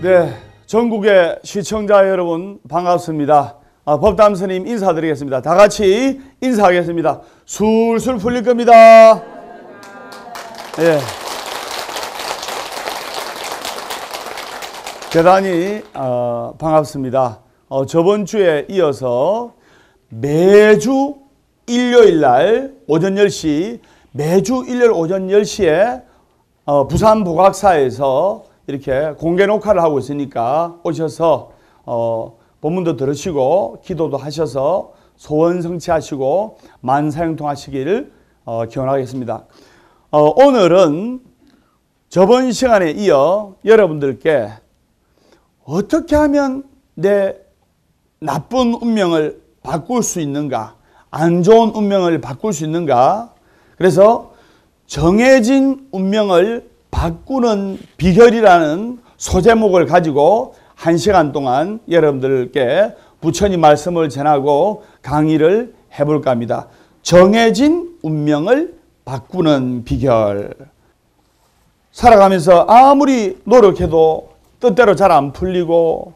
네, 전국의 시청자 여러분 반갑습니다. 법담 스님 인사드리겠습니다. 다 같이 인사하겠습니다. 술술 풀릴 겁니다. 예. 대단히 반갑습니다. 저번 주에 이어서 매주 일요일 날 오전 10시, 매주 일요일 오전 10시에 부산 보각사에서 이렇게 공개 녹화를 하고 있으니까 오셔서 본문도 들으시고 기도도 하셔서 소원 성취하시고 만사형통 하시기를 기원하겠습니다. 오늘은 저번 시간에 이어 여러분들께 어떻게 하면 내 나쁜 운명을 바꿀 수 있는가, 안 좋은 운명을 바꿀 수 있는가, 그래서 정해진 운명을 바꾸는 비결이라는 소제목을 가지고 1시간 동안 여러분들께 부처님 말씀을 전하고 강의를 해볼까 합니다. 정해진 운명을 바꾸는 비결. 살아가면서 아무리 노력해도 뜻대로 잘 안 풀리고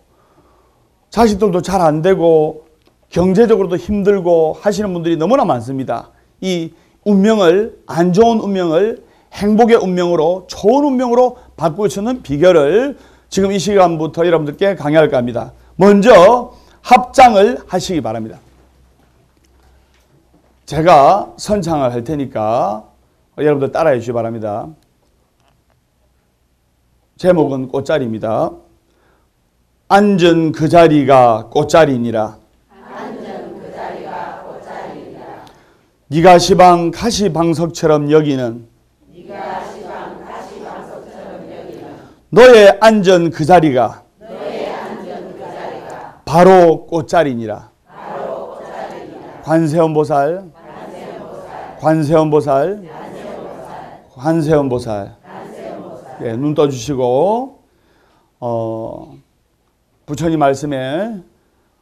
자식들도 잘 안 되고 경제적으로도 힘들고 하시는 분들이 너무나 많습니다. 이 운명을, 안 좋은 운명을 행복의 운명으로, 좋은 운명으로 바꿀 수 있는 비결을 지금 이 시간부터 여러분들께 강의할까 합니다. 먼저 합장을 하시기 바랍니다. 제가 선창을 할 테니까 여러분들 따라해 주시기 바랍니다. 제목은 꽃자리입니다. 앉은 그 자리가 꽃자리니라. 앉은 그 자리가 꽃자리니라. 네가 시방 가시방석처럼 여기는 너의 앉은 그 자리가 바로 꽃자리니라. 관세음보살, 관세음보살, 관세음보살. 예, 눈 떠주시고 부처님 말씀에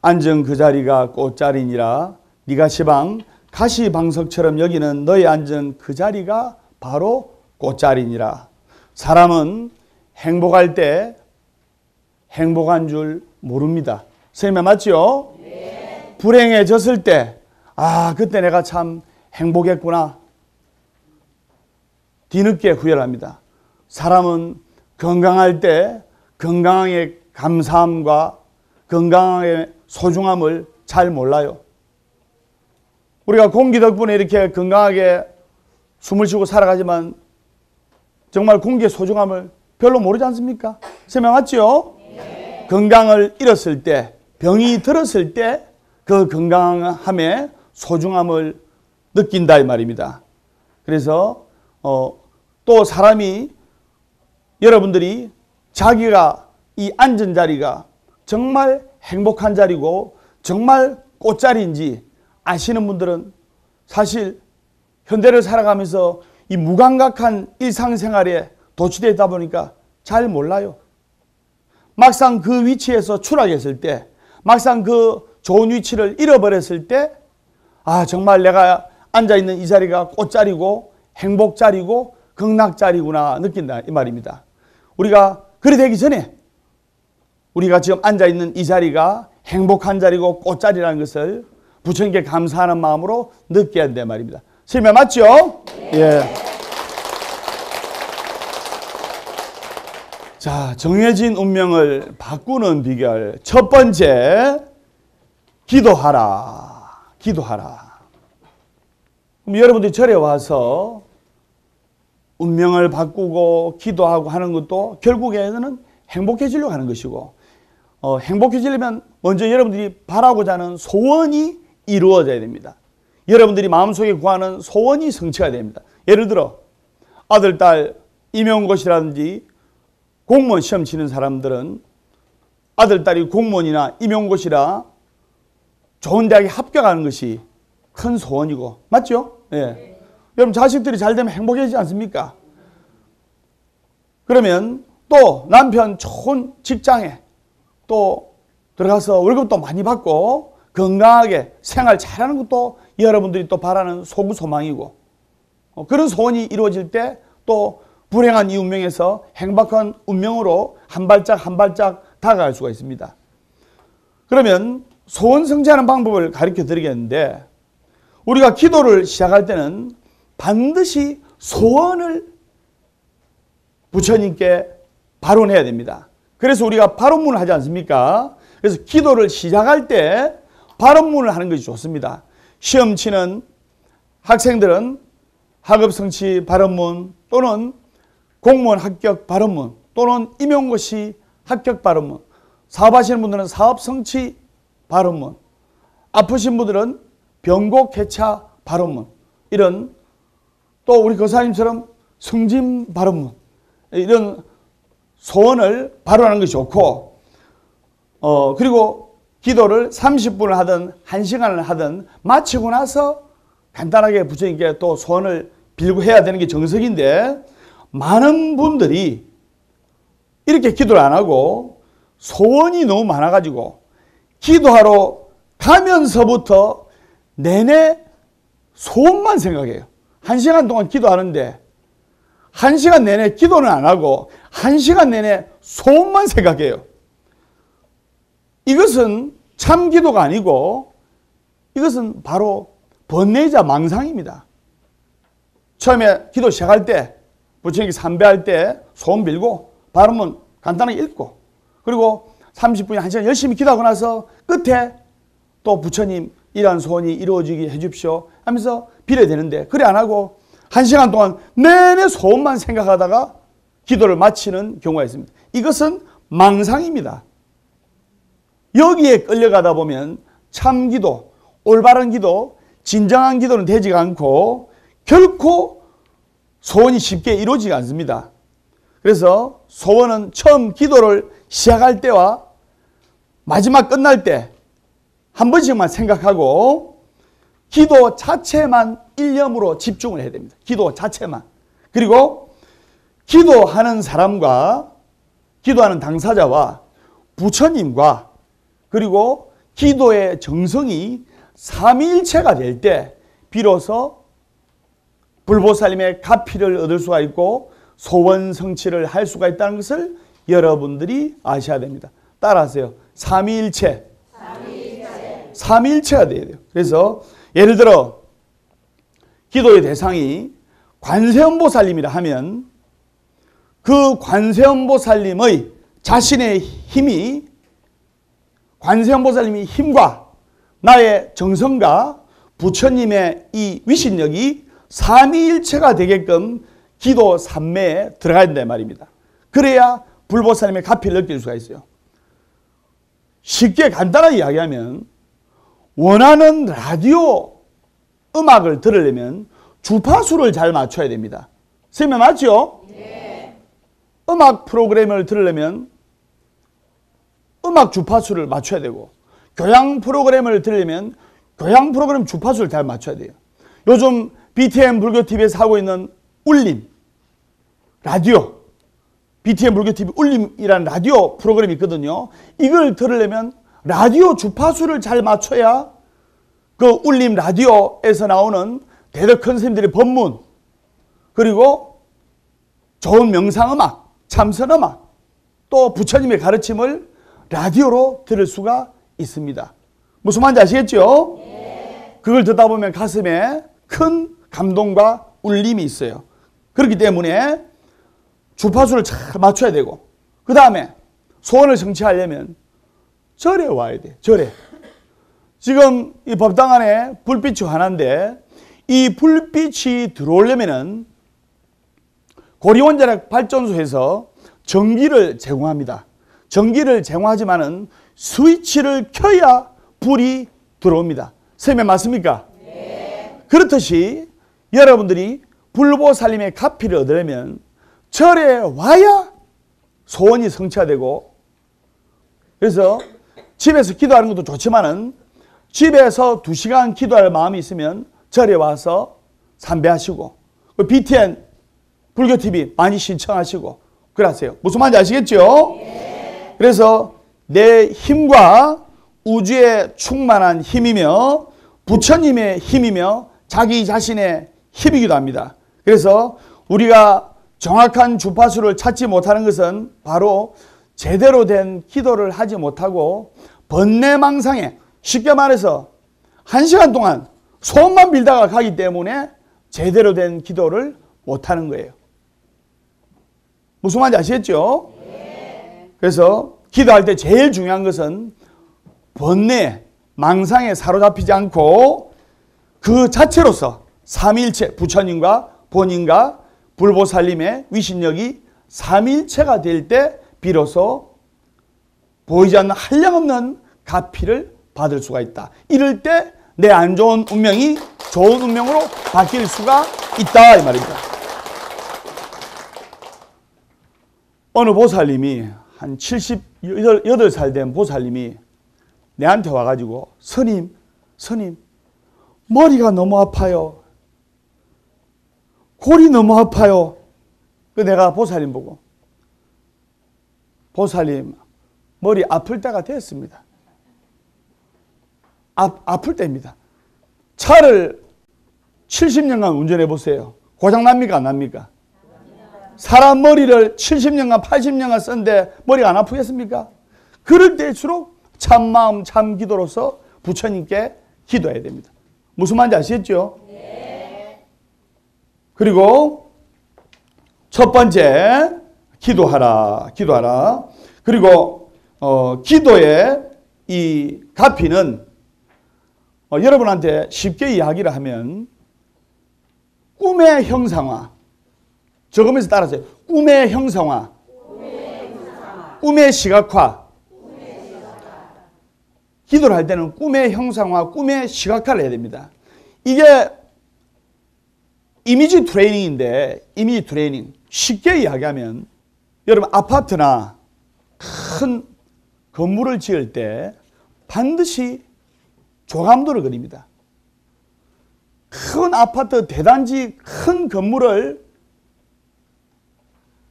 앉은 그 자리가 꽃자리니라. 네가 시방 가시방석처럼 여기는 너의 앉은 그 자리가 바로 꽃자리니라. 사람은 행복할 때 행복한 줄 모릅니다. 선생님 맞죠? 네. 불행해졌을 때 그때 내가 참 행복했구나. 뒤늦게 후회를 합니다. 사람은 건강할 때 건강의 감사함과 건강의 소중함을 잘 몰라요. 우리가 공기 덕분에 이렇게 건강하게 숨을 쉬고 살아가지만 정말 공기의 소중함을 별로 모르지 않습니까? 설명 맞죠? 네. 건강을 잃었을 때, 병이 들었을 때 그 건강함의 소중함을 느낀다 이 말입니다. 그래서 또 사람이 여러분들이 자기가 이 앉은 자리가 정말 행복한 자리고 정말 꽃자리인지 아시는 분들은 사실 현대를 살아가면서 이 무감각한 일상생활에 도취되어 있다 보니까 잘 몰라요. 막상 그 위치에서 추락했을 때, 막상 그 좋은 위치를 잃어버렸을 때 정말 내가 앉아있는 이 자리가 꽃자리고 행복자리고 극락자리구나 느낀다 이 말입니다. 우리가 그리 되기 전에 우리가 지금 앉아있는 이 자리가 행복한 자리고 꽃자리라는 것을 부처님께 감사하는 마음으로 느껴야 된다 말입니다. 설명 맞죠? 네. 예. 자, 정해진 운명을 바꾸는 비결. 첫 번째, 기도하라. 기도하라. 그럼 여러분들이 절에 와서 운명을 바꾸고 기도하고 하는 것도 결국에는 행복해지려고 하는 것이고, 행복해지려면 먼저 여러분들이 바라고자 하는 소원이 이루어져야 됩니다. 여러분들이 마음속에 구하는 소원이 성취가 됩니다. 예를 들어 아들, 딸 임용고시라든지 공무원 시험 치는 사람들은 아들, 딸이 공무원이나 임용고시라 좋은 대학에 합격하는 것이 큰 소원이고 맞죠? 예. 네. 여러분 자식들이 잘 되면 행복해지지 않습니까? 그러면 또 남편 좋은 직장에 또 들어가서 월급도 많이 받고 건강하게 생활 잘하는 것도 여러분들이 또 바라는 소구 소망이고 그런 소원이 이루어질 때 또 불행한 이 운명에서 행복한 운명으로 한 발짝 한 발짝 다가갈 수가 있습니다. 그러면 소원 성취하는 방법을 가르쳐 드리겠는데, 우리가 기도를 시작할 때는 반드시 소원을 부처님께 발언해야 됩니다. 그래서 우리가 발언문을 하지 않습니까? 그래서 기도를 시작할 때 발언문을 하는 것이 좋습니다. 시험 치는 학생들은 학업 성취 발언문, 또는 공무원 합격 발언문, 또는 임용고시 합격 발언문, 사업하시는 분들은 사업 성취 발언문, 아프신 분들은 병고 쾌차 발언문, 이런, 또 우리 거사님처럼 승진 발언문, 이런 소원을 발언하는 것이 좋고, 그리고 기도를 30분을 하든 1시간을 하든 마치고 나서 간단하게 부처님께 또 소원을 빌고 해야 되는 게 정석인데, 많은 분들이 이렇게 기도를 안 하고 소원이 너무 많아가지고 기도하러 가면서부터 내내 소원만 생각해요. 1시간 동안 기도하는데 1시간 내내 기도는 안 하고 1시간 내내 소원만 생각해요. 이것은 참 기도가 아니고 이것은 바로 번뇌이자 망상입니다. 처음에 기도 시작할 때 부처님께 삼배할 때 소원 빌고 발언문 간단하게 읽고, 그리고 30분, 1시간 열심히 기도하고 나서 끝에 또 부처님 이러한 소원이 이루어지게 해주십시오 하면서 빌어야 되는데, 그래 안 하고 1시간 동안 내내 소원만 생각하다가 기도를 마치는 경우가 있습니다. 이것은 망상입니다. 여기에 끌려가다 보면 참 기도, 올바른 기도, 진정한 기도는 되지가 않고 결코 소원이 쉽게 이루어지지 않습니다. 그래서 소원은 처음 기도를 시작할 때와 마지막 끝날 때 한 번씩만 생각하고 기도 자체만 일념으로 집중을 해야 됩니다. 기도 자체만. 그리고 기도하는 사람과 기도하는 당사자와 부처님과 그리고 기도의 정성이 삼위일체가 될 때 비로소 불보살님의 가피를 얻을 수가 있고 소원 성취를 할 수가 있다는 것을 여러분들이 아셔야 됩니다. 따라하세요. 삼위일체. 삼위일체가 돼야 돼요. 그래서 예를 들어 기도의 대상이 관세음보살님이라 하면 그 관세음보살님의 자신의 힘이, 관세음보살님의 힘과 나의 정성과 부처님의 이 위신력이 삼위일체가 되게끔 기도 삼매에 들어가야 된다 말입니다. 그래야 불보살님의 가피를 느낄 수가 있어요. 쉽게 간단하게 이야기하면 원하는 라디오 음악을 들으려면 주파수를 잘 맞춰야 됩니다. 선생님 맞죠? 네. 음악 프로그램을 들으려면 음악 주파수를 맞춰야 되고, 교양 프로그램을 들으려면 교양 프로그램 주파수를 잘 맞춰야 돼요. 요즘 BTN 불교TV에서 하고 있는 울림 라디오, BTN 불교TV 울림이라는 라디오 프로그램이 있거든요. 이걸 들으려면 라디오 주파수를 잘 맞춰야 그 울림 라디오에서 나오는 대덕 선생님들의 법문, 그리고 좋은 명상음악, 참선음악, 또 부처님의 가르침을 라디오로 들을 수가 있습니다. 무슨 말인지 아시겠죠? 네. 그걸 듣다 보면 가슴에 큰 감동과 울림이 있어요. 그렇기 때문에 주파수를 잘 맞춰야 되고, 그 다음에 소원을 성취하려면 절에 와야 돼. 절에. 지금 이 법당 안에 불빛이 하나인데 이 불빛이 들어오려면은 고리원자력 발전소에서 전기를 제공합니다. 전기를 제공하지만은 스위치를 켜야 불이 들어옵니다. 선생님 맞습니까? 네. 그렇듯이 여러분들이 불보살님의 가피를 얻으려면 절에 와야 소원이 성취가 되고, 그래서 집에서 기도하는 것도 좋지만은 집에서 2시간 기도할 마음이 있으면 절에 와서 삼배하시고, BTN 불교TV 많이 신청하시고 그러세요. 무슨 말인지 아시겠죠? 네. 그래서 내 힘과 우주의 충만한 힘이며 부처님의 힘이며 자기 자신의 힘이기도 합니다. 그래서 우리가 정확한 주파수를 찾지 못하는 것은 바로 제대로 된 기도를 하지 못하고 번뇌망상에, 쉽게 말해서 1시간 동안 소원만 빌다가 가기 때문에 제대로 된 기도를 못하는 거예요. 무슨 말인지 아시겠죠? 네. 그래서 기도할 때 제일 중요한 것은 번뇌, 망상에 사로잡히지 않고 그 자체로서 삼위일체, 부처님과 본인과 불보살님의 위신력이 삼위일체가 될 때 비로소 보이지 않는 한량없는 가피를 받을 수가 있다. 이럴 때 내 안 좋은 운명이 좋은 운명으로 바뀔 수가 있다 이 말입니다. 어느 보살님이 한 78살 된 보살님이 내한테 와가지고 스님 머리가 너무 아파요. 골이 너무 아파요. 그 내가 보살님 보고 보살님 머리 아플 때가 됐습니다. 아플 때입니다. 차를 70년간 운전해 보세요. 고장 납니까 안 납니까? 사람 머리를 70년간 80년간 썼는데 머리가 안 아프겠습니까? 그럴 때일수록 참마음 참기도로서 부처님께 기도해야 됩니다. 무슨 말인지 아시겠죠? 네. 그리고 첫 번째 기도하라. 그리고 기도의 이 가피는 여러분한테 쉽게 이야기를 하면 꿈의 형상화, 적으면서 따라하세요. 꿈의 형상화, 꿈의 시각화. 기도를 할 때는 꿈의 형상화, 꿈의 시각화를 해야 됩니다. 이게 이미지 트레이닝인데, 이미지 트레이닝. 쉽게 이야기하면 여러분 아파트나 큰 건물을 지을 때 반드시 조감도를 그립니다. 큰 아파트, 대단지, 큰 건물을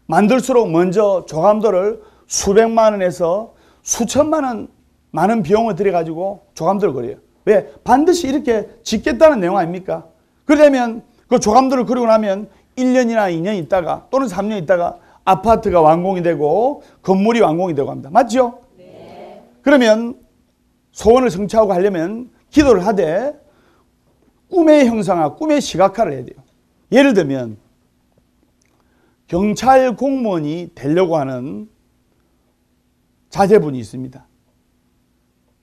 만들수록 먼저 조감도를 수백만 원에서 수천만 원 많은 비용을 들여가지고 조감도를 그려요. 왜? 반드시 이렇게 짓겠다는 내용 아닙니까? 그러려면 그 조감도를 그리고 나면 1년이나 2년 있다가 또는 3년 있다가 아파트가 완공이 되고 건물이 완공이 되고 합니다. 맞죠? 네. 그러면 소원을 성취하고 하려면 기도를 하되 꿈의 형상화, 꿈의 시각화를 해야 돼요. 예를 들면 경찰 공무원이 되려고 하는 자제분이 있습니다.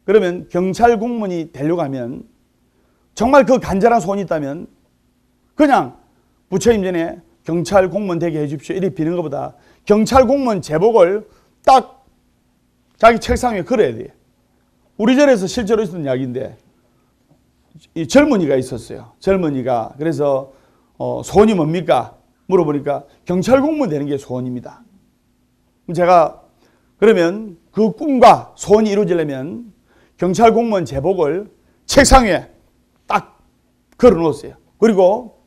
그러면 경찰 공무원이 되려고 하면 정말 그 간절한 소원이 있다면 그냥 부처님 전에 경찰 공무원 되게 해 주십시오 이렇게 비는 것보다 경찰 공무원 제복을 딱 자기 책상 위에 걸어야 돼요. 우리 절에서 실제로 있었던 이야기인데 이 젊은이가 있었어요. 젊은이가 그래서 소원이 뭡니까? 물어보니까 경찰 공무원 되는 게 소원입니다. 제가 그러면 그 꿈과 소원이 이루어지려면 경찰 공무원 제복을 책상 위에 딱 걸어 놓았어요. 그리고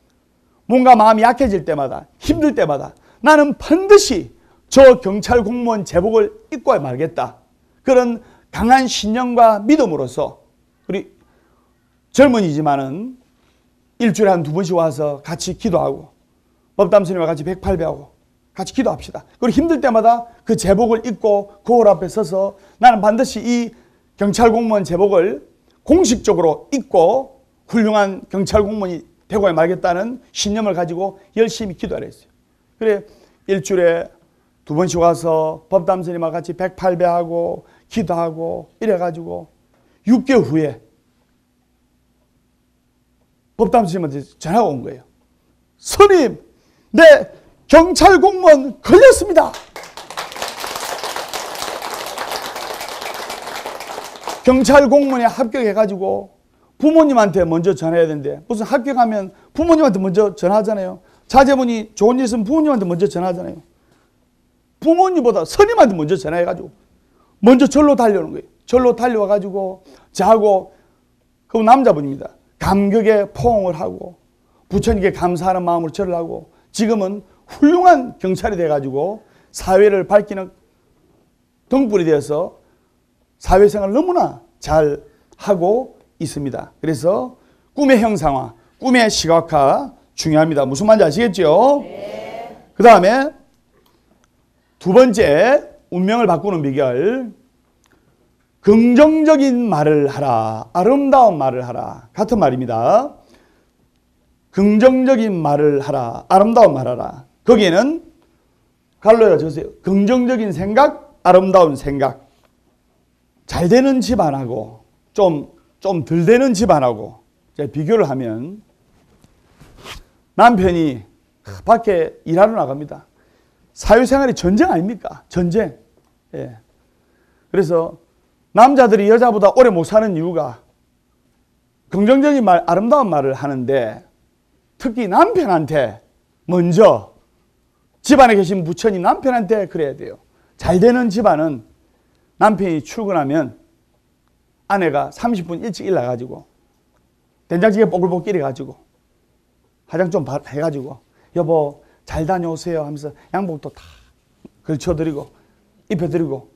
뭔가 마음이 약해질 때마다 힘들 때마다 나는 반드시 저 경찰 공무원 제복을 입고 말겠다. 그런 강한 신념과 믿음으로써 우리 젊은이지만은 일주일에 한 2번씩 와서 같이 기도하고 법담스님과 같이 108배하고 같이 기도합시다. 그리고 힘들 때마다 그 제복을 입고 거울 앞에 서서 나는 반드시 이 경찰 공무원 제복을 공식적으로 입고 훌륭한 경찰 공무원이 되고 말겠다는 신념을 가지고 열심히 기도하라 했어요. 그래 일주일에 2번씩 와서 법담스님과 같이 108배하고 기도하고 이래가지고 6개월 후에 법담스님한테 전화가 온 거예요. 스님, 내 경찰 공무원 걸렸습니다. 경찰 공무원에 합격해가지고 부모님한테 먼저 전화해야 되는데 무슨 합격하면 부모님한테 먼저 전화하잖아요. 자제분이 좋은 일 있으면 부모님한테 먼저 전화하잖아요. 부모님보다 스님한테 먼저 전화해가지고 먼저 절로 달려오는 거예요. 절로 달려와가지고 저하고 그 남자분입니다. 감격에 포옹을 하고 부처님께 감사하는 마음으로 절을 하고 지금은 훌륭한 경찰이 돼가지고 사회를 밝히는 등불이 되어서 사회생활을 너무나 잘 하고 있습니다. 그래서 꿈의 형상화, 꿈의 시각화 중요합니다. 무슨 말인지 아시겠죠? 네. 그 다음에 두 번째 운명을 바꾸는 비결. 긍정적인 말을 하라. 아름다운 말을 하라. 같은 말입니다. 긍정적인 말을 하라. 아름다운 말을 하라. 거기에는 갈로에다 적으세요. 긍정적인 생각, 아름다운 생각. 잘 되는 집안하고 좀 덜 되는 집안하고 비교를 하면 남편이 밖에 일하러 나갑니다. 사회생활이 전쟁 아닙니까? 전쟁. 예. 그래서 남자들이 여자보다 오래 못 사는 이유가 긍정적인 말, 아름다운 말을 하는데 특히 남편한테 먼저 집안에 계신 부처님 남편한테 그래야 돼요. 잘 되는 집안은 남편이 출근하면 아내가 30분 일찍 일어나가지고 된장찌개 뽀글뽀글 끓여가지고 화장 좀 해가지고 여보 잘 다녀오세요 하면서 양복도 다 걸쳐드리고 입혀드리고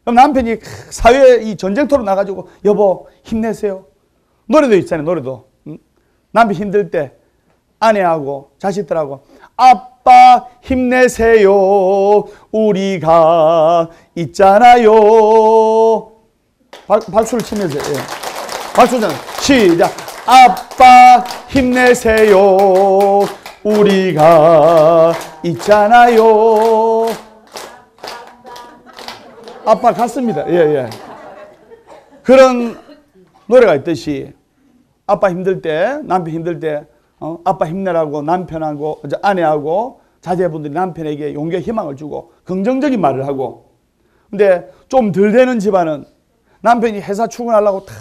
그럼 남편이 사회에 이 전쟁터로 나가지고 여보 힘내세요. 노래도 있잖아요. 노래도. 남편 힘들 때 아내하고 자식들하고 아빠 힘내세요. 우리가 있잖아요. 박수를 치면서 예. 박수는 시작. 아빠 힘내세요. 우리가 있잖아요. 아빠 같습니다. 예. 그런 노래가 있듯이 아빠 힘들 때, 남편 힘들 때 아빠 힘내라고 남편하고 아내하고 자제분들이 남편에게 용기와 희망을 주고 긍정적인 말을 하고 근데 좀 덜 되는 집안은 남편이 회사 출근하려고 다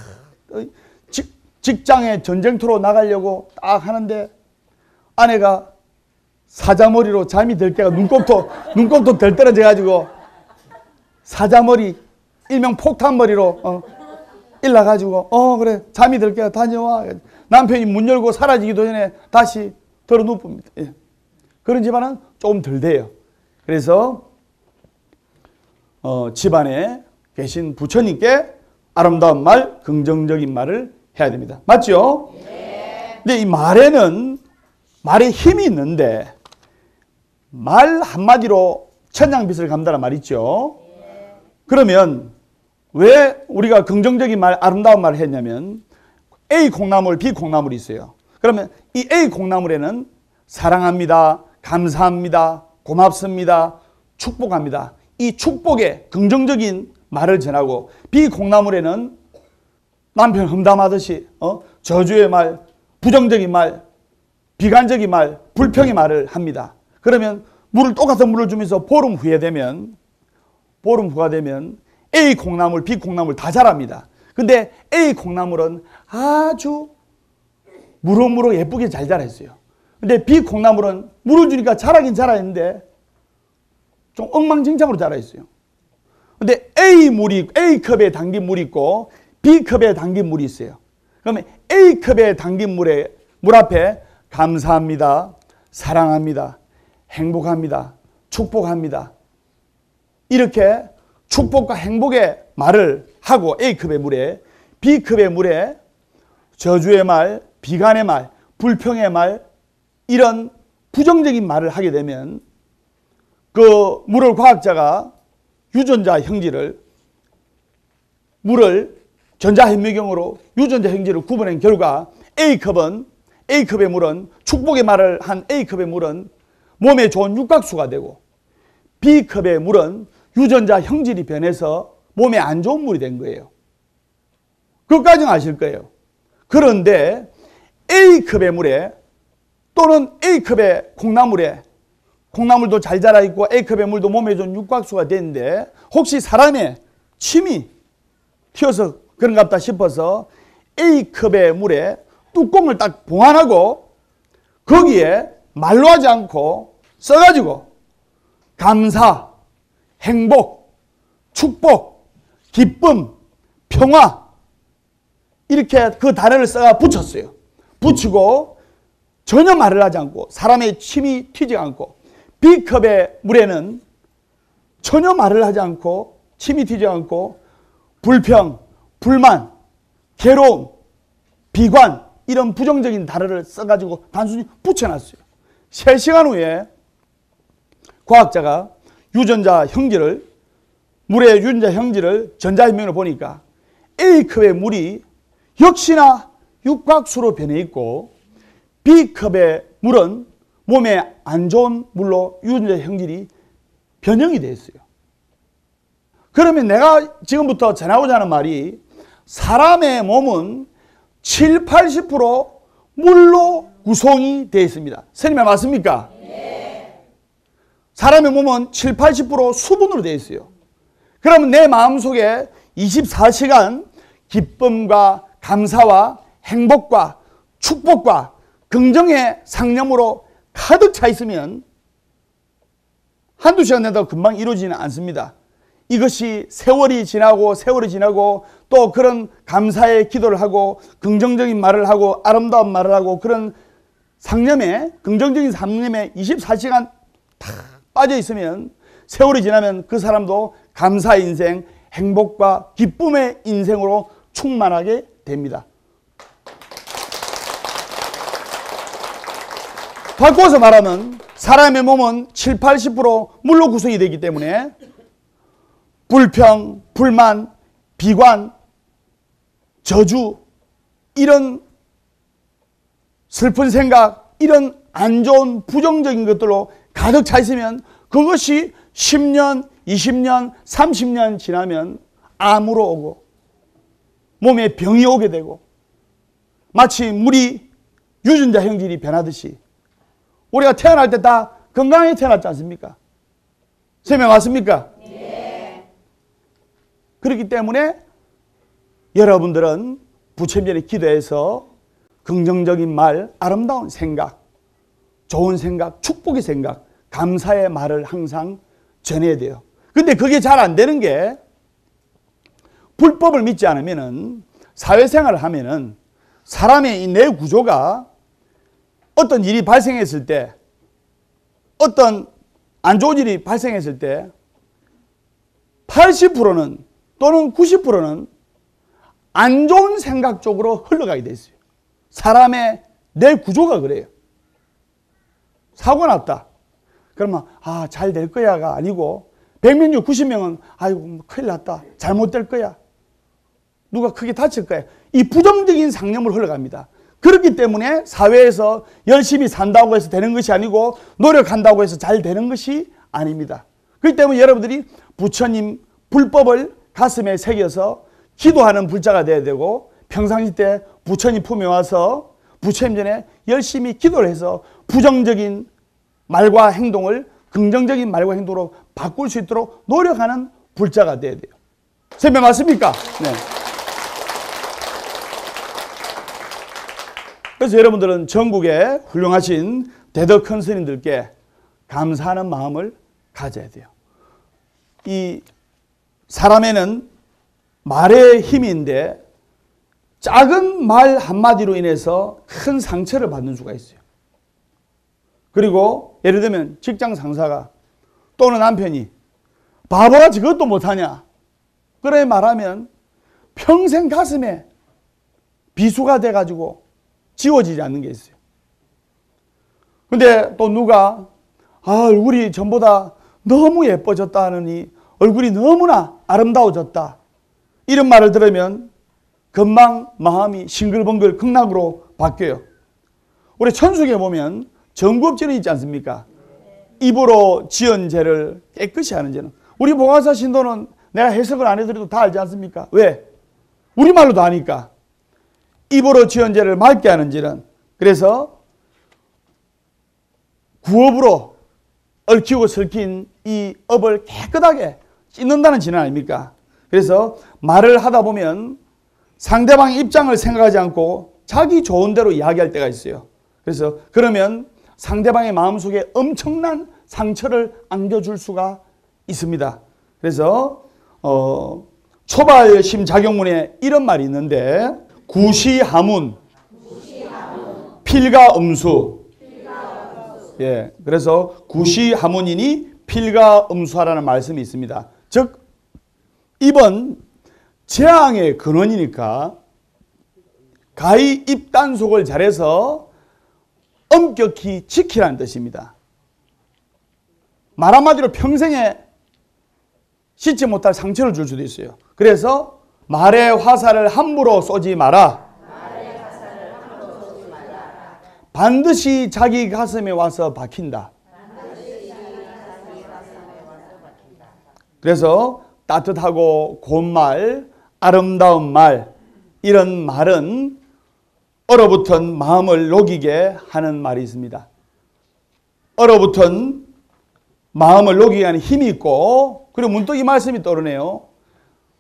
직장에 전쟁터로 나가려고 딱 하는데 아내가 사자머리로 잠이 들 때가 눈곱도 덜 떨어져 가지고 사자머리 일명 폭탄머리로 일나가지고 그래 잠이 들 때가 다녀와. 남편이 문 열고 사라지기도 전에 다시 들어 눕습니다. 예. 그런 집안은 조금 덜 돼요. 그래서 집안에 계신 부처님께 아름다운 말, 긍정적인 말을 해야 됩니다. 맞죠? 네. 근데 이 말에는 말에 힘이 있는데 말 한마디로 천냥빚을 감다란 말 있죠? 네. 그러면 왜 우리가 긍정적인 말, 아름다운 말을 했냐면 A 콩나물, B 콩나물이 있어요. 그러면 이 A 콩나물에는 사랑합니다, 감사합니다, 고맙습니다, 축복합니다. 이 축복의 긍정적인 말을 전하고 B 콩나물에는 남편 험담하듯이 저주의 말, 부정적인 말, 비관적인 말, 불평의 말을 합니다. 그러면 똑같은 물을 주면서 보름 후가 되면 A 콩나물, B 콩나물 다 자랍니다. 근데 A 콩나물은 아주 무럭무럭 예쁘게 잘 자랐어요. 근데 B 콩나물은 물을 주니까 자라긴 자라있는데 좀 엉망진창으로 자라있어요. 근데 A컵에 담긴 물이 있고 B컵에 담긴 물이 있어요. 그러면 A컵에 담긴 물 앞에 감사합니다, 사랑합니다, 행복합니다, 축복합니다. 이렇게 축복과 행복의 말을 하고 A컵의 물에 B컵의 물에 저주의 말, 비관의 말, 불평의 말 이런 부정적인 말을 하게 되면 그 물을 과학자가 유전자 형질을 물을 전자현미경으로 유전자 형질을 구분한 결과 A컵의 물은 축복의 말을 한 A컵의 물은 몸에 좋은 육각수가 되고 B컵의 물은 유전자 형질이 변해서 몸에 안 좋은 물이 된 거예요. 그것까지는 아실 거예요. 그런데 A컵의 물에 또는 A컵의 콩나물도 잘 자라있고 A컵의 물도 몸에 좋은 육각수가 되는데 혹시 사람의 침이 튀어서 그런가 보다 싶어서 A컵의 물에 뚜껑을 딱 봉안하고 거기에 말로 하지 않고 써가지고 감사, 행복, 축복, 기쁨, 평화 이렇게 그 단어를 써가 붙였어요. 붙이고 전혀 말을 하지 않고 사람의 침이 튀지 않고 B컵의 물에는 전혀 말을 하지 않고 침이 튀지 않고 불평, 불만, 괴로움, 비관 이런 부정적인 단어를 써가지고 단순히 붙여놨어요. 3시간 후에 과학자가 유전자 형질을, 물의 유전자 형질을 전자현미경으로 보니까 A컵의 물이 역시나 육각수로 변해 있고 B컵의 물은 몸에 안 좋은 물로 유전자 형질이 변형이 되어 있어요. 그러면 내가 지금부터 전하고자 하는 말이 사람의 몸은 7, 80% 물로 구성이 되어 있습니다. 선생님 맞습니까? 네. 사람의 몸은 7, 80% 수분으로 되어 있어요. 그러면 내 마음속에 24시간 기쁨과 감사와 행복과 축복과 긍정의 상념으로 가득 차 있으면 한두 시간 내도 금방 이루어지지는 않습니다. 이것이 세월이 지나고 또 그런 감사의 기도를 하고 긍정적인 말을 하고 아름다운 말을 하고 그런 상념에, 긍정적인 상념에 24시간 다 빠져 있으면 세월이 지나면 그 사람도 감사의 인생, 행복과 기쁨의 인생으로 충만하게 됩니다. 바꿔서 말하면 사람의 몸은 7, 80% 물로 구성이 되기 때문에 불평, 불만, 비관, 저주, 이런 슬픈 생각, 이런 안 좋은 부정적인 것들로 가득 차 있으면 그것이 10년, 20년, 30년 지나면 암으로 오고 몸에 병이 오게 되고 마치 물이 유전자 형질이 변하듯이 우리가 태어날 때 다 건강하게 태어났지 않습니까? 설명 맞습니까? 네. 그렇기 때문에 여러분들은 부처님전에 기도해서 긍정적인 말, 아름다운 생각, 좋은 생각, 축복의 생각, 감사의 말을 항상 전해야 돼요. 근데 그게 잘 안 되는 게 불법을 믿지 않으면은 사회생활을 하면은 사람의 이 뇌 구조가 어떤 일이 발생했을 때, 어떤 안 좋은 일이 발생했을 때 80%는 또는 90%는 안 좋은 생각 쪽으로 흘러가게 돼 있어요. 사람의 뇌 구조가 그래요. 사고 났다. 그러면 잘 될 거야가 아니고 100명 중 90명은 아이고 큰일 났다. 잘못될 거야. 누가 크게 다칠 거야. 이 부정적인 상념으로 흘러갑니다. 그렇기 때문에 사회에서 열심히 산다고 해서 되는 것이 아니고 노력한다고 해서 잘 되는 것이 아닙니다. 그렇기 때문에 여러분들이 부처님 불법을 가슴에 새겨서 기도하는 불자가 돼야 되고 평상시 때 부처님 품에 와서 부처님 전에 열심히 기도를 해서 부정적인 말과 행동을 긍정적인 말과 행동으로 바꿀 수 있도록 노력하는 불자가 돼야 돼요. 설명 맞습니까? 네. 그래서 여러분들은 전국에 훌륭하신 대덕 큰 스님들께 감사하는 마음을 가져야 돼요. 이 사람에는 말의 힘인데 작은 말 한마디로 인해서 큰 상처를 받는 수가 있어요. 그리고 예를 들면 직장 상사가 또는 남편이 바보같이 그것도 못하냐 그래 말하면 평생 가슴에 비수가 돼가지고 지워지지 않는 게 있어요. 근데 또 누가 얼굴이 전보다 너무 예뻐졌다 하느니 얼굴이 너무나 아름다워졌다 이런 말을 들으면 금방 마음이 싱글벙글 극락으로 바뀌어요. 우리 천수기에 보면 정부업죄는 있지 않습니까? 입으로 지은 죄를 깨끗이 하는 죄는. 우리 보가사 신도는 내가 해석을 안 해드려도 다 알지 않습니까? 왜? 우리말로도 아니까. 입으로 지은 죄를 맑게 하는 죄는. 그래서 구업으로 얽히고 설킨 이 업을 깨끗하게 씻는다는 죄는 아닙니까? 그래서 말을 하다 보면 상대방의 입장을 생각하지 않고 자기 좋은 대로 이야기할 때가 있어요. 그래서 그러면 상대방의 마음속에 엄청난 상처를 안겨줄 수가 있습니다. 그래서 초발심 작용문에 이런 말이 있는데 구시하문 필가 음수. 예, 그래서 구시하문이니 필가 음수하라는 말씀이 있습니다. 즉 입은 재앙의 근원이니까 가히 입단속을 잘해서 엄격히 지키라는 뜻입니다. 말 한마디로 평생에 씻지 못할 상처를 줄 수도 있어요. 그래서 말의 화살을 함부로 쏘지 마라. 반드시 자기 가슴에 와서 박힌다. 그래서 따뜻하고 고운 말, 아름다운 말, 이런 말은 얼어붙은 마음을 녹이게 하는 말이 있습니다. 얼어붙은 마음을 녹이게 하는 힘이 있고, 그리고 문득 이 말씀이 떠오르네요.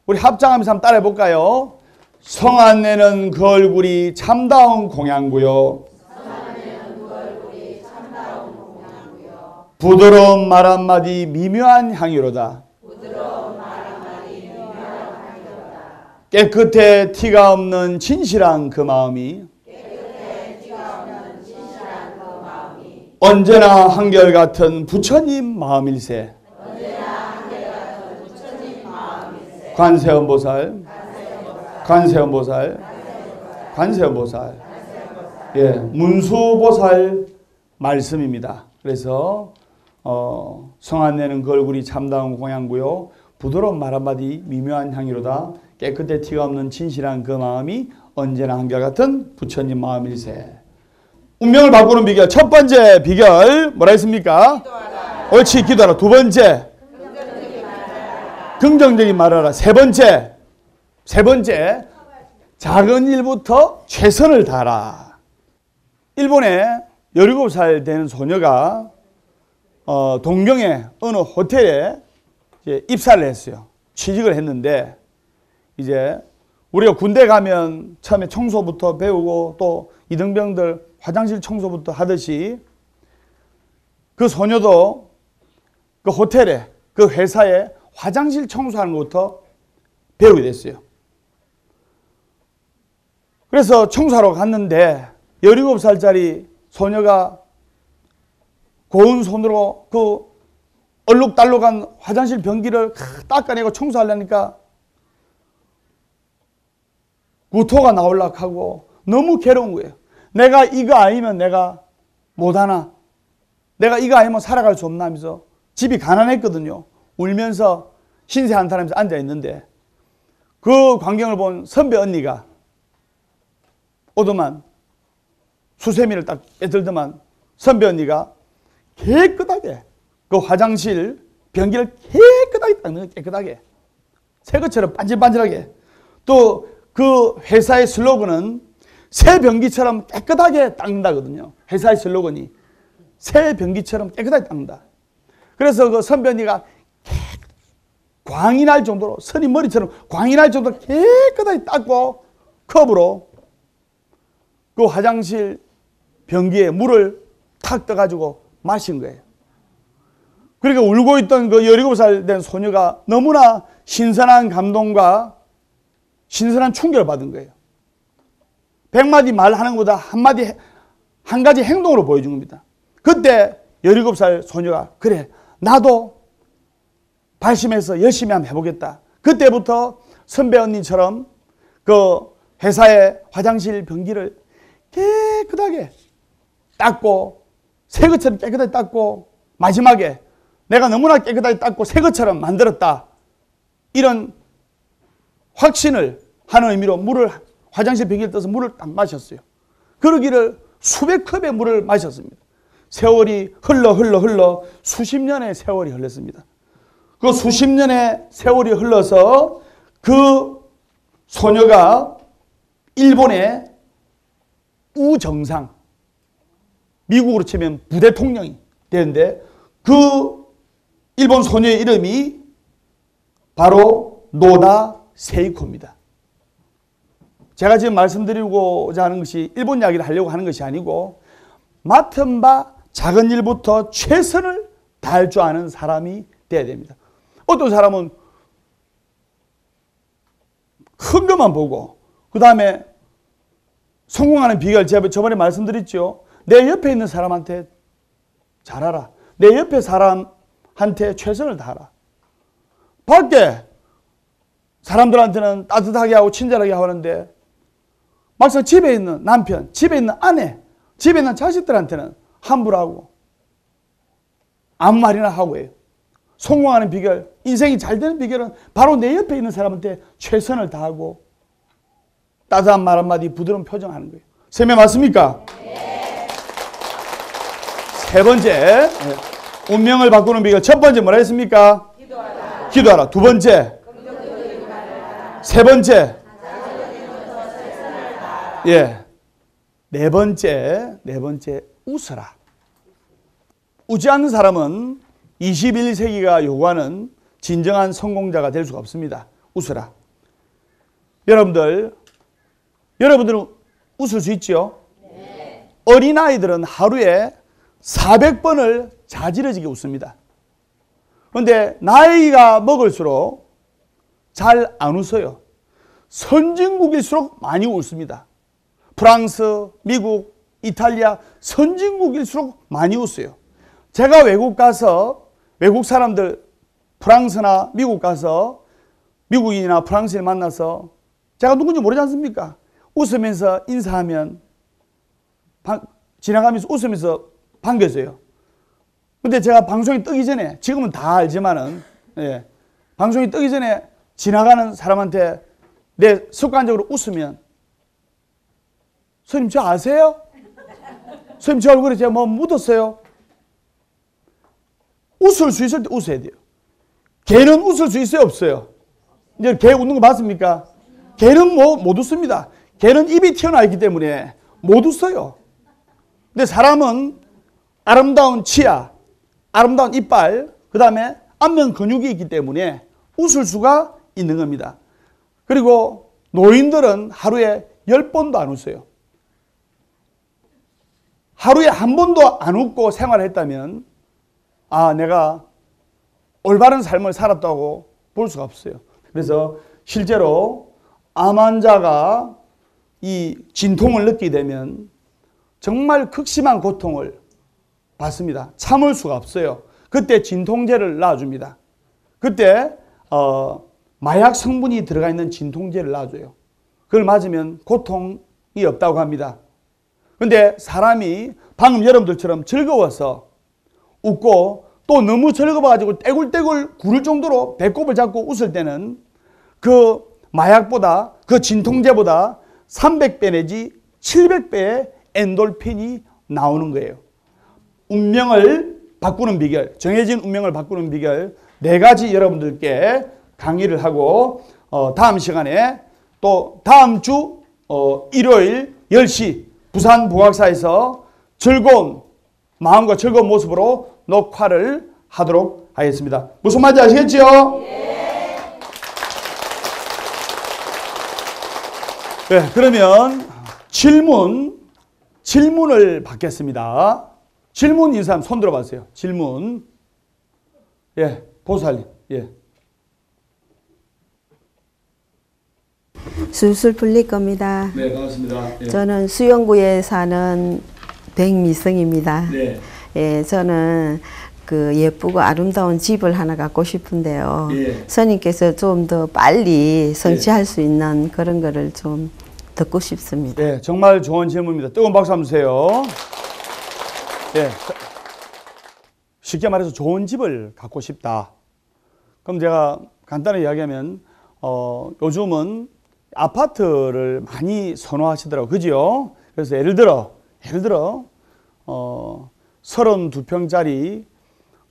우리 합장하면서 한번 따라해 볼까요? 성안내는 그 얼굴이 참다운 공양구요. 부드러운 말 한마디 미묘한 향유로다. 깨끗해 티가 없는 진실한 그 마음이 언제나 한결같은 부처님 마음일세. 관세음보살, 관세음보살, 관세음보살. 예, 문수보살 말씀입니다. 그래서 성안내는 그 얼굴이 참다운 공양구요. 부드러운 말 한마디 미묘한 향이로다. 깨끗해 티가 없는 진실한 그 마음이 언제나 한결같은 부처님 마음일세. 운명을 바꾸는 비결. 첫 번째 비결 뭐라 했습니까? 기도하라. 옳지, 기도하라. 두 번째, 긍정적인 말하라. 세 번째, 작은 일부터 최선을 다하라. 일본에 17살 되는 소녀가 동경의 어느 호텔에 이제 입사를 했어요. 취직을 했는데, 이제 우리가 군대 가면 처음에 청소부터 배우고 또 이등병들 화장실 청소부터 하듯이 그 소녀도 그 호텔에, 그 회사에 화장실 청소하는 것부터 배우게 됐어요. 그래서 청소하러 갔는데 17살짜리 소녀가 고운 손으로 그 얼룩달룩한 화장실 변기를 닦아내고 청소하려니까 구토가 나오려고 하고 너무 괴로운 거예요. 내가 이거 아니면 내가 못하나? 내가 이거 아니면 살아갈 수 없나 하면서 집이 가난했거든요. 울면서 신세 한탄하면서 앉아있는데 그 광경을 본 선배 언니가 오더만 수세미를 딱 빼들더만 선배 언니가 깨끗하게 그 화장실 변기를 깨끗하게 닦는 거예요. 깨끗하게. 새 것처럼 반질반질하게. 또 그 회사의 슬로건은 새 변기처럼 깨끗하게 닦는다거든요. 회사의 슬로건이 새 변기처럼 깨끗하게 닦는다. 그래서 그 선배 언니가 광이 날 정도로, 선이 머리처럼 광이 날 정도로 깨끗하게 닦고 컵으로 그 화장실 변기에 물을 탁 떠가지고 마신 거예요. 그러니까 울고 있던 그 17살 된 소녀가 너무나 신선한 감동과 신선한 충격을 받은 거예요. 100마디 말하는 것보다 한 가지 행동으로 보여준 겁니다. 그때 17살 소녀가 그래, 나도 발심해서 열심히 한번 해보겠다. 그때부터 선배 언니처럼 그 회사의 화장실 변기를 깨끗하게 닦고 새 것처럼 깨끗하게 닦고 마지막에 내가 너무나 깨끗하게 닦고 새 것처럼 만들었다. 이런 확신을 하는 의미로 화장실 변기를 떠서 물을 딱 마셨어요. 그러기를 수백 컵의 물을 마셨습니다. 세월이 흘러 수십 년의 세월이 흘렀습니다. 그 수십 년의 세월이 흘러서 그 소녀가 일본의 우정상, 미국으로 치면 부대통령이 되는데 그 일본 소녀의 이름이 바로 노다 세이코입니다. 제가 지금 말씀드리고자 하는 것이 일본 이야기를 하려고 하는 것이 아니고 맡은 바 작은 일부터 최선을 다할 줄 아는 사람이 돼야 됩니다. 어떤 사람은 큰 것만 보고 그 다음에 성공하는 비결 제가 저번에 말씀드렸죠. 내 옆에 있는 사람한테 잘하라. 내 옆에 사람한테 최선을 다하라. 밖에 사람들한테는 따뜻하게 하고 친절하게 하는데 막상 집에 있는 남편, 집에 있는 아내, 집에 있는 자식들한테는 함부로 하고 아무 말이나 하고 해요. 성공하는 비결, 인생이 잘 되는 비결은 바로 내 옆에 있는 사람한테 최선을 다하고 따뜻한 말 한마디, 부드러운 표정하는 거예요. 세매 맞습니까? 네. 세 번째, 운명을 바꾸는 비결. 첫 번째 뭐라 했습니까? 기도하라. 기도하라. 두 번째, 세 번째, 예. 네 번째, 웃어라. 웃지 않는 사람은 21세기가 요구하는 진정한 성공자가 될 수가 없습니다. 웃어라. 여러분들은 웃을 수 있죠? 네. 어린아이들은 하루에 400번을 자지러지게 웃습니다. 그런데 나이가 먹을수록 잘 안 웃어요. 선진국일수록 많이 웃습니다. 프랑스, 미국, 이탈리아 선진국일수록 많이 웃어요. 제가 외국 가서 외국 사람들 프랑스나 미국 가서 미국인이나 프랑스인을 만나서 제가 누군지 모르지 않습니까? 웃으면서 인사하면 지나가면서 웃으면서 반겨줘요. 근데 제가 방송이 뜨기 전에 지금은 다 알지만은 예, 방송이 뜨기 전에 지나가는 사람한테 내 습관적으로 웃으면 선생님 저 아세요? 선생님 제 얼굴에 제가 뭐 묻었어요? 웃을 수 있을 때 웃어야 돼요. 개는 웃을 수 있어요? 없어요? 이제 개 웃는 거 봤습니까? 개는 못 웃습니다. 개는 입이 튀어나와 있기 때문에 못 웃어요. 근데 사람은 아름다운 치아, 아름다운 이빨, 그 다음에 안면 근육이 있기 때문에 웃을 수가 있는 겁니다. 그리고 노인들은 하루에 10번도 안 웃어요. 하루에 한 번도 안 웃고 생활을 했다면 내가 올바른 삶을 살았다고 볼 수가 없어요. 그래서 실제로 암 환자가 이 진통을 느끼게 되면 정말 극심한 고통을 받습니다. 참을 수가 없어요. 그때 진통제를 놔줍니다. 그때 마약 성분이 들어가 있는 진통제를 놔줘요. 그걸 맞으면 고통이 없다고 합니다. 그런데 사람이 방금 여러분들처럼 즐거워서 웃고 또 너무 즐거워가지고 떼굴떼굴 구를 정도로 배꼽을 잡고 웃을 때는 그 마약보다 그 진통제보다 300배 내지 700배의 엔돌핀이 나오는 거예요. 운명을 바꾸는 비결, 정해진 운명을 바꾸는 비결 4가지 여러분들께 강의를 하고 다음 시간에 또 다음 주 일요일 10시 부산 보학사에서 즐거운 마음과 즐거운 모습으로 녹화를 하도록 하겠습니다. 무슨 말인지 아시겠죠? 네. 네, 그러면 질문을 받겠습니다. 질문 있는 사람 손 들어봐주세요. 질문. 예, 보살님. 예. 술술 풀릴 겁니다. 네, 반갑습니다. 예. 저는 수영구에 사는 백미성입니다. 네. 예, 저는 그 예쁘고 아름다운 집을 하나 갖고 싶은데요. 예. 선생님께서 좀 더 빨리 성취할 수 있는 그런 거를 좀 듣고 싶습니다. 네, 정말 좋은 질문입니다. 뜨거운 박수 한번 주세요. 네, 쉽게 말해서 좋은 집을 갖고 싶다. 그럼 제가 간단하게 이야기하면 요즘은 아파트를 많이 선호하시더라고요. 그죠? 그래서 예를 들어 32평짜리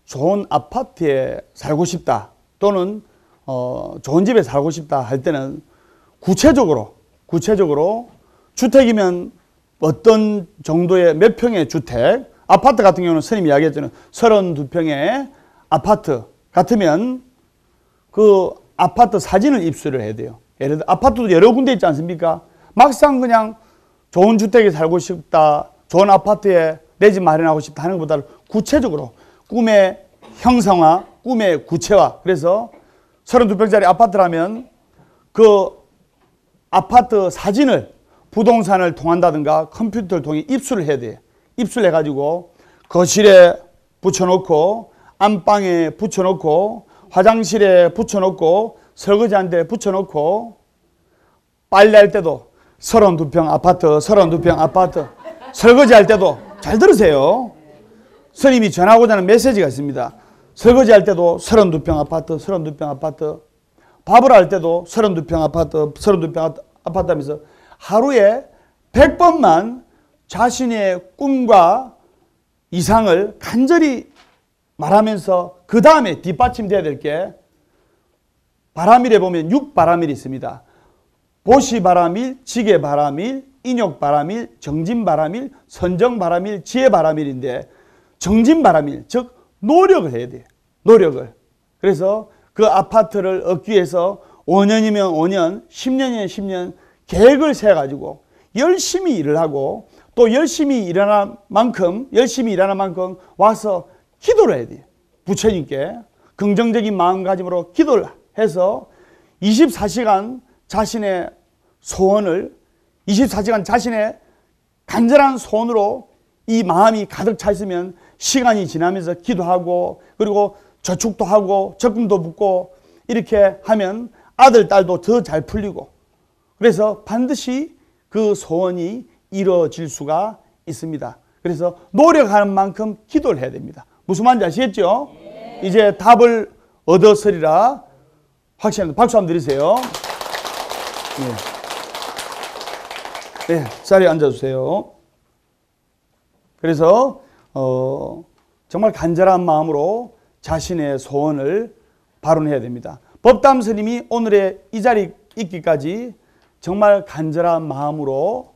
좋은 아파트에 살고 싶다. 또는 좋은 집에 살고 싶다 할 때는 구체적으로 주택이면 어떤 정도의 몇 평의 주택, 아파트 같은 경우는 스님이 이야기했잖아요. 32평의 아파트 같으면 그 아파트 사진을 입수를 해야 돼요. 예를 들어 아파트도 여러 군데 있지 않습니까? 막상 그냥 좋은 주택에 살고 싶다, 좋은 아파트에 내 집 마련하고 싶다 하는 것보다는 구체적으로 꿈의 형상화, 꿈의 구체화. 그래서 32평짜리 아파트라면 그 아파트 사진을 부동산을 통한다든가 컴퓨터를 통해 입수를 해야 돼요. 입수를 해가지고 거실에 붙여놓고 안방에 붙여놓고 화장실에 붙여놓고 설거지한 데 붙여놓고 빨래할 때도 32평 아파트 설거지할 때도 잘 들으세요. 스님이 전하고자 하는 메시지가 있습니다. 설거지 할 때도 32평 아파트, 32평 아파트. 밥을 할 때도 32평 아파트, 32평 아파트 하면서 하루에 100번만 자신의 꿈과 이상을 간절히 말하면서 그 다음에 뒷받침돼야 될 게 바라밀에 보면 6바라밀이 있습니다. 보시바라밀, 지게바라밀, 인욕바라밀, 정진바라밀, 선정바라밀, 지혜바라밀인데 정진바라밀, 즉 노력을 해야 돼요. 노력을. 그래서 그 아파트를 얻기 위해서 5년이면 5년, 10년이면 10년 계획을 세워가지고 열심히 일을 하고 또 열심히 일하는 만큼 와서 기도를 해야 돼요. 부처님께 긍정적인 마음가짐으로 기도를 해서 24시간 자신의 소원을 24시간 자신의 간절한 소원으로 이 마음이 가득 차 있으면 시간이 지나면서 기도하고 그리고 저축도 하고 적금도 붓고 이렇게 하면 아들, 딸도 더 잘 풀리고 그래서 반드시 그 소원이 이루어질 수가 있습니다. 그래서 노력하는 만큼 기도를 해야 됩니다. 무슨 말인지 아시겠죠? 네. 이제 답을 얻었으리라 확신합니다. 박수 한번 드리세요. 네. 네, 자리에 앉아주세요. 그래서 정말 간절한 마음으로 자신의 소원을 발언해야 됩니다. 법담 스님이 오늘의 이 자리에 있기까지 정말 간절한 마음으로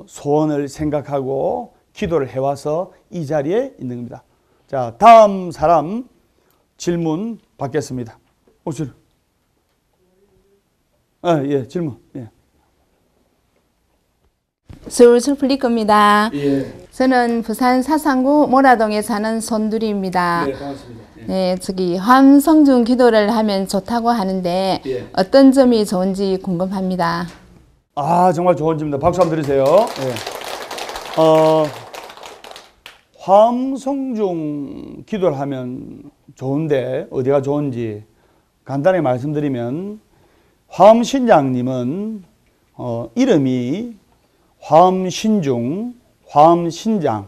소원을 생각하고 기도를 해와서 이 자리에 있는 겁니다. 자, 다음 사람 질문 받겠습니다. 예, 질문. 예. 슬슬 풀릴 겁니다. 예. 저는 부산 사상구 모라동에 사는 손두리입니다. 네, 반갑습니다. 예. 네, 저기 함성중 기도를 하면 좋다고 하는데 예. 어떤 점이 좋은지 궁금합니다. 아, 정말 좋은 질문입니다. 박수 한번 드리세요. 예. 화엄성중 기도를 하면 좋은데 어디가 좋은지 간단히 말씀드리면 화엄신장님은 이름이 화엄신중, 화엄신장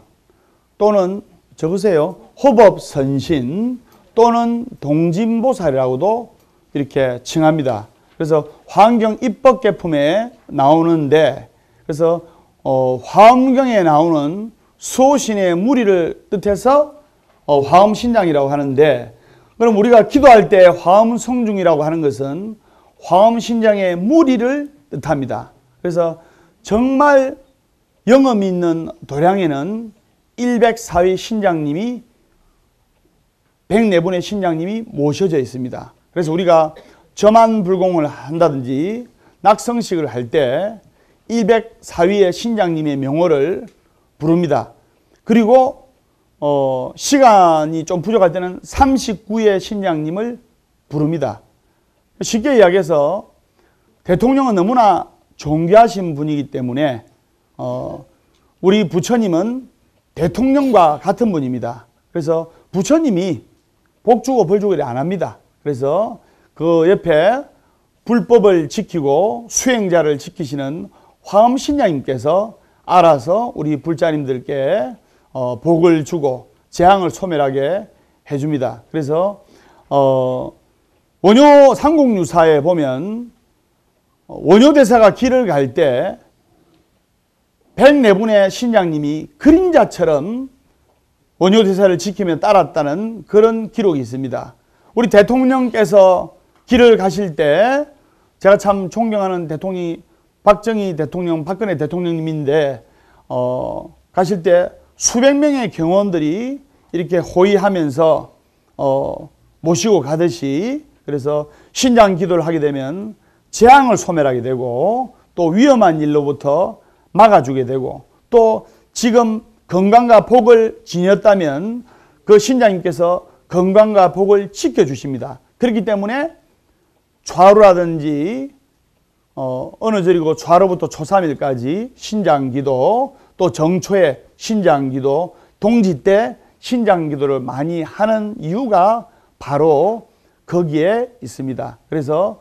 또는 적으세요. 호법선신 또는 동진보살이라고도 이렇게 칭합니다. 그래서 화엄경 입법계품에 나오는데 그래서 화엄경에 나오는 수호신의 무리를 뜻해서 화엄신장이라고 하는데 그럼 우리가 기도할 때 화엄성중이라고 하는 것은 화엄신장의 무리를 뜻합니다. 그래서 정말 영험이 있는 도량에는 104위 신장님이 104분의 신장님이 모셔져 있습니다. 그래서 우리가 점안불공을 한다든지 낙성식을 할 때 104위의 신장님의 명호를 부릅니다. 그리고 시간이 좀 부족할 때는 39위의 신장님을 부릅니다. 쉽게 이야기해서 대통령은 너무나 존귀하신 분이기 때문에 우리 부처님은 대통령과 같은 분입니다. 그래서 부처님이 복 주고 벌 주고 안 합니다. 그래서 그 옆에 불법을 지키고 수행자를 지키시는 화엄신장님께서 알아서 우리 불자님들께 복을 주고 재앙을 소멸하게 해줍니다. 그래서 원효 상공유사에 보면 원효대사가 길을 갈 때 104분의 신장님이 그림자처럼 원효대사를 지키며 따랐다는 그런 기록이 있습니다. 우리 대통령께서 길을 가실 때 제가 참 존경하는 대통령이 박정희 대통령, 박근혜 대통령님인데 가실 때 수백 명의 경호원들이 이렇게 호위하면서 모시고 가듯이 그래서 신장 기도를 하게 되면 재앙을 소멸하게 되고 또 위험한 일로부터 막아주게 되고 또 지금 건강과 복을 지녔다면 그 신장님께서 건강과 복을 지켜주십니다. 그렇기 때문에 좌루라든지 어느 절이고 좌로부터 초3일까지 신장기도 또 정초에 신장기도 동지 때 신장기도를 많이 하는 이유가 바로 거기에 있습니다. 그래서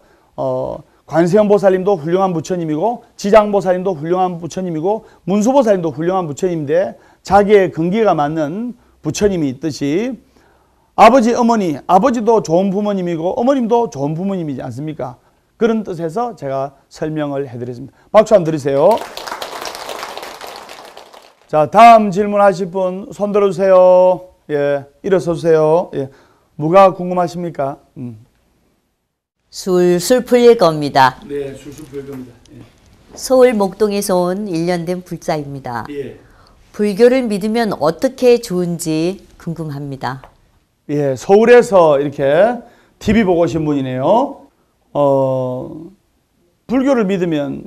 관세음보살님도 훌륭한 부처님이고 지장보살님도 훌륭한 부처님이고 문수보살님도 훌륭한 부처님인데 자기의 근기가 맞는 부처님이 있듯이 아버지, 어머니, 아버지도 좋은 부모님이고 어머님도 좋은 부모님이지 않습니까? 그런 뜻에서 제가 설명을 해드렸습니다. 박수 한번 드리세요. 자, 다음 질문하실 분 손 들어주세요. 예, 일어서 주세요. 예, 뭐가 궁금하십니까? 술술 풀릴 겁니다. 네, 술술 풀릴 겁니다. 서울 목동에서 온 1년 된 불자입니다. 예. 불교를 믿으면 어떻게 좋은지 궁금합니다. 예, 서울에서 이렇게 TV 보고 오신 분이네요. 불교를 믿으면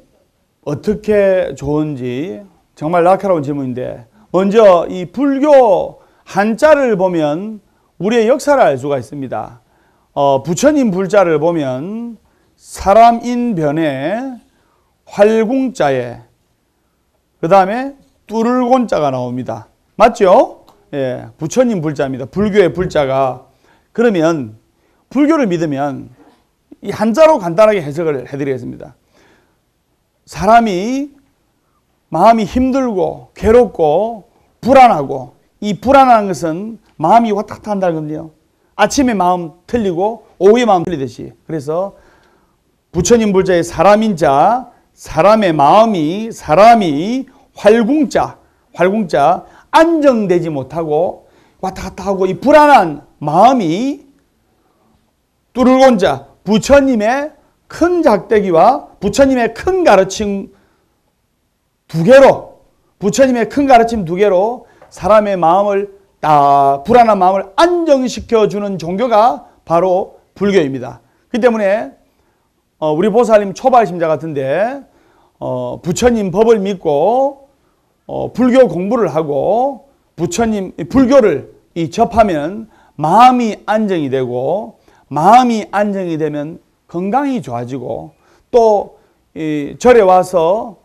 어떻게 좋은지 정말 날카로운 질문인데, 먼저 이 불교 한자를 보면 우리의 역사를 알 수가 있습니다. 부처님 불자를 보면 사람인변에 활궁자에 그 다음에 뚜를곤자가 나옵니다. 맞죠? 예, 부처님 불자입니다. 불교의 불자가. 그러면 불교를 믿으면 이 한자로 간단하게 해석을 해드리겠습니다. 사람이 마음이 힘들고 괴롭고 불안하고, 이 불안한 것은 마음이 왔다 갔다 한다는 건데요. 아침에 마음 틀리고 오후에 마음 틀리듯이. 그래서 부처님 불자의 사람인자, 사람의 마음이, 사람이 활궁자, 안정되지 못하고 왔다 갔다 하고 이 불안한 마음이 뚜를곤자, 부처님의 큰 작대기와 부처님의 큰 가르침 두 개로, 부처님의 큰 가르침 두 개로 사람의 마음을, 불안한 마음을 안정시켜주는 종교가 바로 불교입니다. 그 때문에 우리 보살님 초발심자 같은데 부처님 법을 믿고 불교 공부를 하고 부처님 불교를 접하면 마음이 안정이 되고, 마음이 안정이 되면 건강이 좋아지고, 또 절에 와서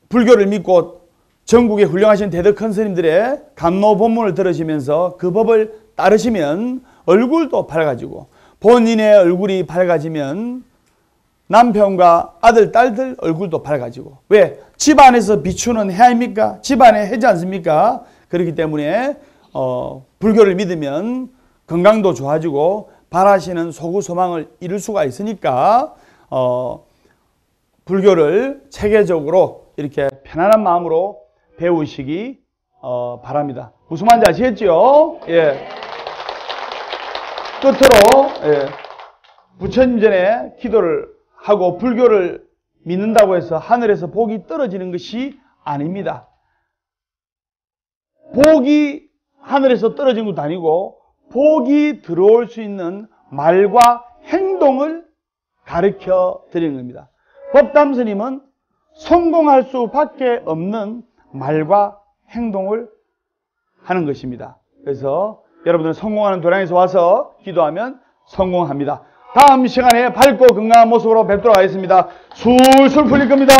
불교를 믿고 전국에 훌륭하신 대덕 큰 스님들의 감로 법문을 들으시면서 그 법을 따르시면 얼굴도 밝아지고, 본인의 얼굴이 밝아지면 남편과 아들, 딸들 얼굴도 밝아지고. 왜? 집안에서 비추는 해 아닙니까? 집안의 해지 않습니까? 그렇기 때문에 불교를 믿으면 건강도 좋아지고 바라시는 소구 소망을 이룰 수가 있으니까 불교를 체계적으로 이렇게 편안한 마음으로 배우시기 바랍니다. 무슨 말인지 아시겠죠? 예. 끝으로 부처님 전에 기도를 하고 불교를 믿는다고 해서 하늘에서 복이 떨어지는 것이 아닙니다. 복이 하늘에서 떨어진 것도 아니고 복이 들어올 수 있는 말과 행동을 가르쳐 드리는 겁니다. 법담 스님은 성공할 수밖에 없는 말과 행동을 하는 것입니다. 그래서 여러분들은 성공하는 도량에서 와서 기도하면 성공합니다. 다음 시간에 밝고 건강한 모습으로 뵙도록 하겠습니다. 술술 풀릴 겁니다.